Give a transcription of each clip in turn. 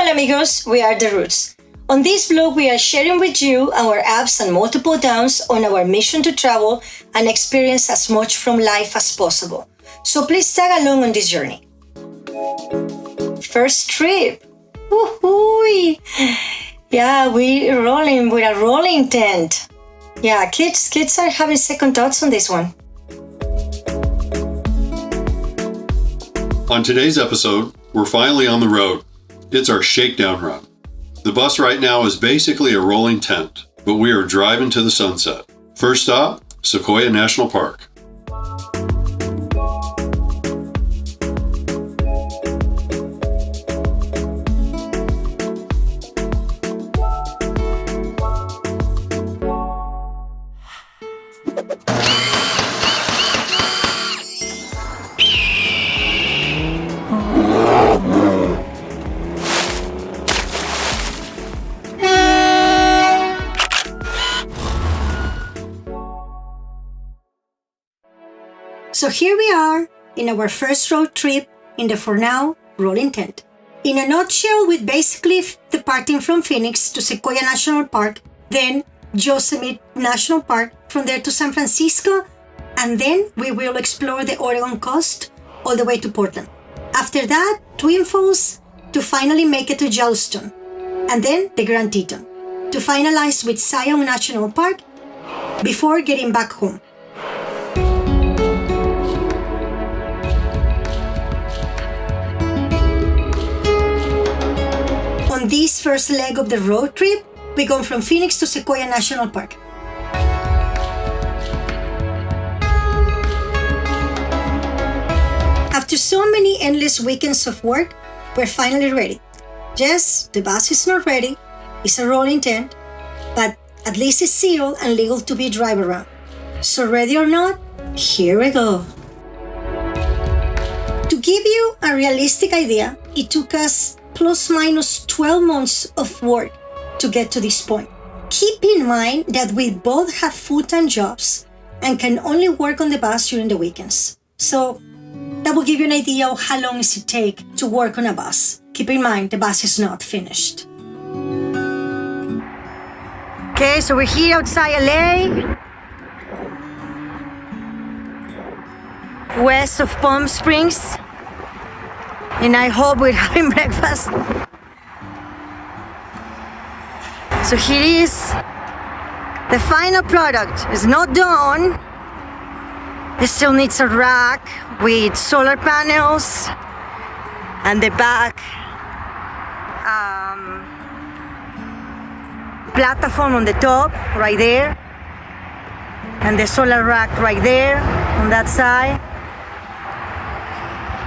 Hola Amigos, we are The Roots. On this vlog, we are sharing with you our ups and multiple downs on our mission to travel and experience as much from life as possible. So please tag along on this journey. First trip. Woohoo! Yeah, we're rolling with a rolling tent. Yeah, kids are having second thoughts on this one. On today's episode, we're finally on the road. It's our shakedown run. The bus right now is basically a rolling tent, but we are driving to the sunset. First stop, Sequoia National Park. So here we are in our first road trip in the, for now, rolling tent. In a nutshell, we're basically departing from Phoenix to Sequoia National Park, then Yosemite National Park, from there to San Francisco, and then we will explore the Oregon coast all the way to Portland. After that, Twin Falls to finally make it to Yellowstone, and then the Grand Teton, to finalize with Zion National Park before getting back home. On this first leg of the road trip, we go from Phoenix to Sequoia National Park. After so many endless weekends of work, we're finally ready. Yes, the bus is not ready, it's a rolling tent, but at least it's sealed and legal to be drive around. So ready or not, here we go. To give you a realistic idea, it took us plus minus 12 months of work to get to this point. Keep in mind that we both have full-time jobs and can only work on the bus during the weekends. So that will give you an idea of how long it takes to work on a bus. Keep in mind, the bus is not finished. Okay, so we're here outside LA, west of Palm Springs. And I hope we're having breakfast. So here is the final product. It's not done. It still needs a rack with solar panels and the back platform on the top right there, and the solar rack right there on that side.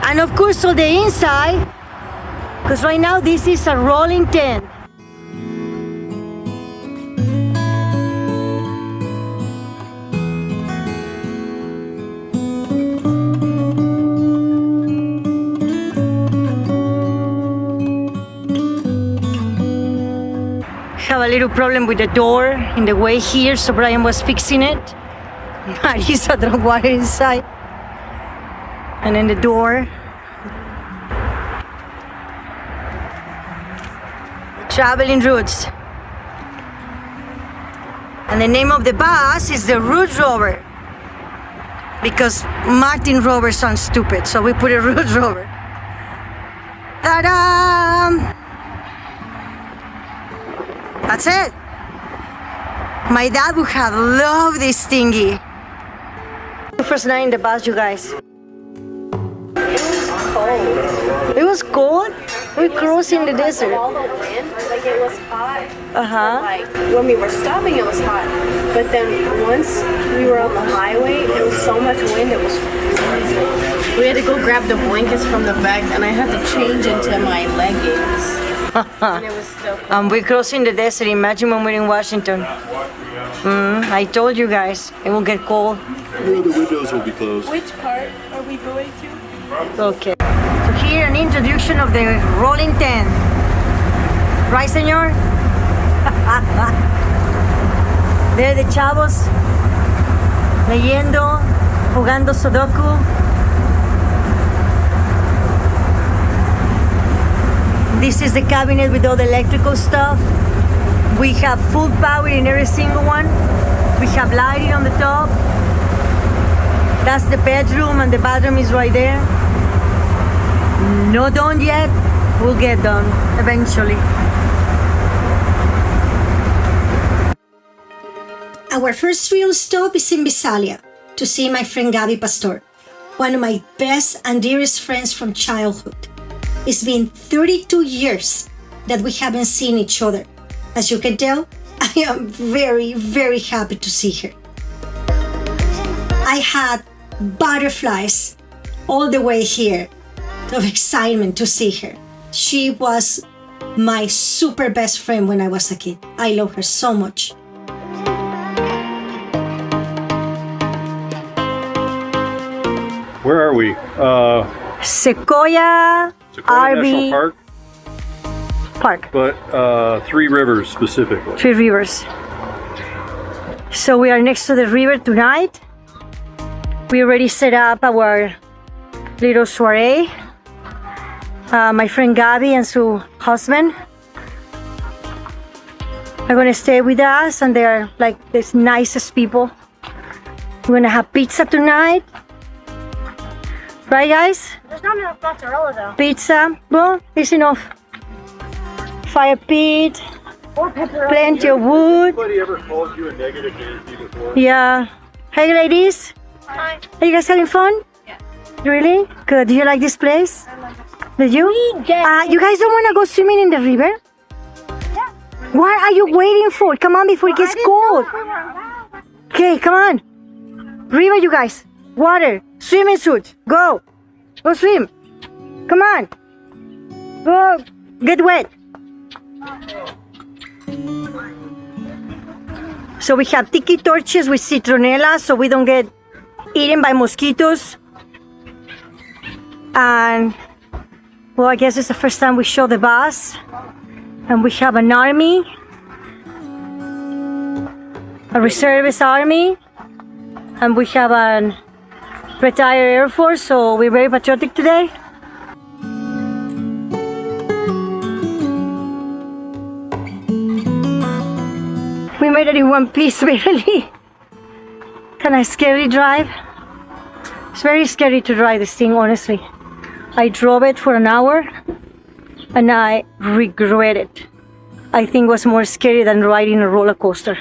And of course, all the inside, because right now this is a rolling tent. Have a little problem with the door in the way here, so Brian was fixing it. Marisa drank water inside. And then the door. Traveling Roots. And the name of the bus is the Root Rover, because Martin Rover sounds stupid, so we put a Root Rover. Ta-da! That's it. My dad would have loved this thingy. The first night in the bus, you guys. It was cold. We crossed in the desert. All the wind, like it was hot. Uh-huh. Like when we were stopping, it was hot. But then once we were on the highway, there was so much wind, it was freezing. We had to go grab the blankets from the back, and I had to change into my leggings. And it was still cold. We're crossing the desert. Imagine when we're in Washington. I told you guys, it will get cold. Well, the windows will be closed. Which part are we going to? Okay. So here an introduction of the rolling tent. Right, señor? There the chavos leyendo, jugando Sudoku. This is the cabinet with all the electrical stuff. We have full power in every single one. We have lighting on the top. That's the bedroom, and the bathroom is right there. Not done yet. We'll get done eventually. Our first real stop is in Visalia to see my friend Gabi Pastor, one of my best and dearest friends from childhood. It's been 32 years that we haven't seen each other. As you can tell, I am very, very happy to see her. I had butterflies all the way here of excitement to see her. She was my super best friend when I was a kid. I love her so much. Where are we? Sequoia National Park, Park. but Three Rivers specifically. Three Rivers. So we are next to the river tonight. We already set up our little soiree. My friend Gabi and her husband are gonna stay with us, and they're like the nicest people. We're gonna have pizza tonight. Right, guys? There's not enough mozzarella though. Pizza. Well, it's enough. Fire pit. Or pepperoni. Plenty of wood. Anybody ever called you a negative Nancy before? Yeah. Hey, ladies. Hi. Are you guys having fun? Yeah. Really? Good. Do you like this place? Did you? You guys don't want to go swimming in the river? Yeah. What are you waiting for? Come on before it gets cold. Okay, come on. River, you guys. Water. Swimming suits. Go. Go swim. Come on. Go. Get wet. So we have tiki torches with citronella so we don't get eaten by mosquitoes. And well, I guess it's the first time we show the bus. And we have an army, a reservist army, and we have an retired Air Force, so we're very patriotic today. We made it in one piece, really. Kind of scary drive. It's very scary to drive this thing, honestly. I drove it for an hour and I regret it. I think it was more scary than riding a roller coaster.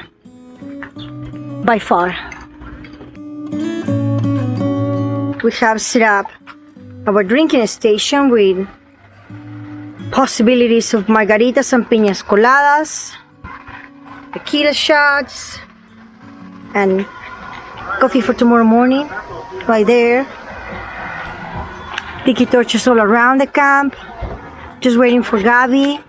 By far. We have set up our drinking station with possibilities of margaritas and piñas coladas, tequila shots, and coffee for tomorrow morning, right there. Tiki torches all around the camp, just waiting for Gabi.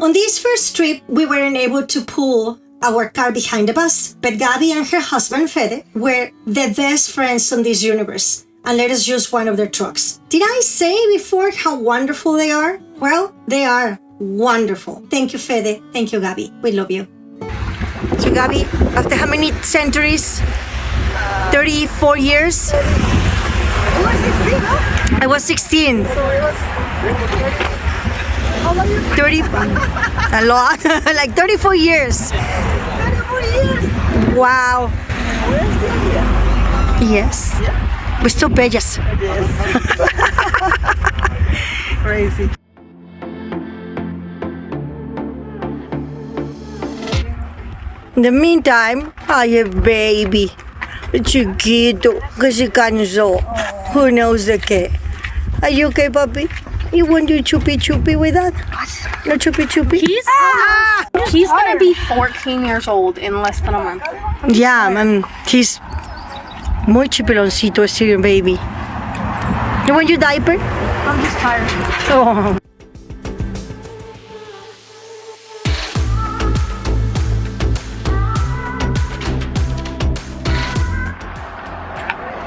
On this first trip, we weren't able to pull our car behind the bus, but Gabi and her husband Fede were the best friends on this universe and let us use one of their trucks. Did I say before how wonderful they are? Well, they are wonderful. Thank you, Fede. Thank you, Gabi. We love you. So Gabi, after how many centuries? 34 years? You were 16, huh? I was 16. So it was... How long you 30, a lot, like 34 years. 34 years. Wow. We're still here. Yes. We're still bellas. Yes. Crazy. In the meantime, I have baby. Chiquito, que se cansó. Who knows the qué? Are you okay, puppy? You want to chupi chupi with that? No chupi chupi? He's gonna be 14 years old in less than a month. Yeah, man. He's muy chipiloncito, ese baby. You want your diaper? I'm just tired. Oh.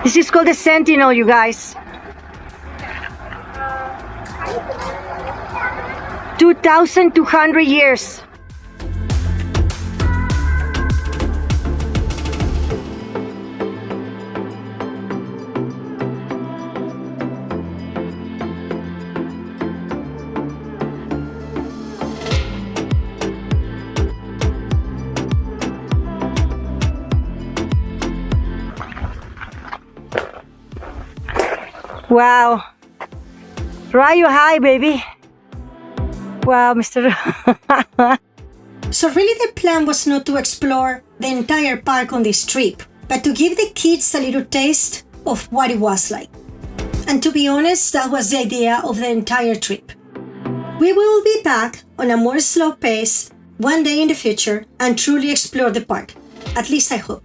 This is called the Sentinel, you guys. 2,200 years. Wow. Rayo high, baby. Wow, Mr. So really the plan was not to explore the entire park on this trip, but to give the kids a little taste of what it was like. And to be honest, that was the idea of the entire trip. We will be back on a more slow pace one day in the future and truly explore the park. At least I hope.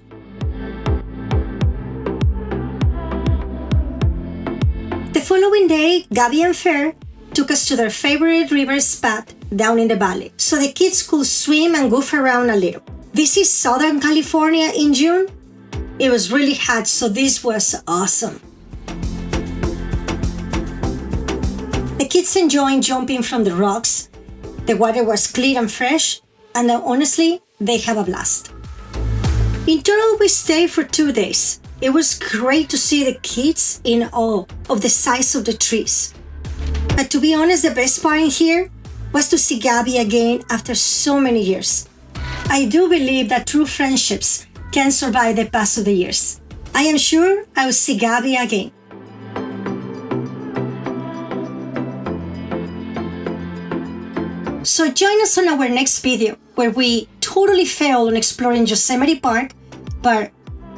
The following day, Gabby and Fer took us to their favorite river spot down in the valley, so the kids could swim and goof around a little. This is Southern California in June. It was really hot, so this was awesome. The kids enjoyed jumping from the rocks. The water was clear and fresh, and honestly, they have a blast. In total, we stayed for 2 days. It was great to see the kids in awe of the size of the trees. But to be honest, the best part in here was to see Gabby again after so many years. I do believe that true friendships can survive the pass of the years. I am sure I will see Gabby again. So join us on our next video where we totally fail on exploring Yosemite Park, but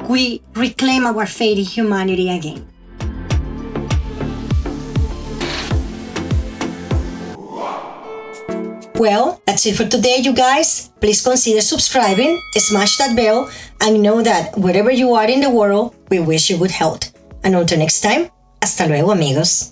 we reclaim our faith in humanity again. Well, that's it for today, you guys. Please consider subscribing, smash that bell, and know that wherever you are in the world, we wish you good health. And until next time, hasta luego, amigos.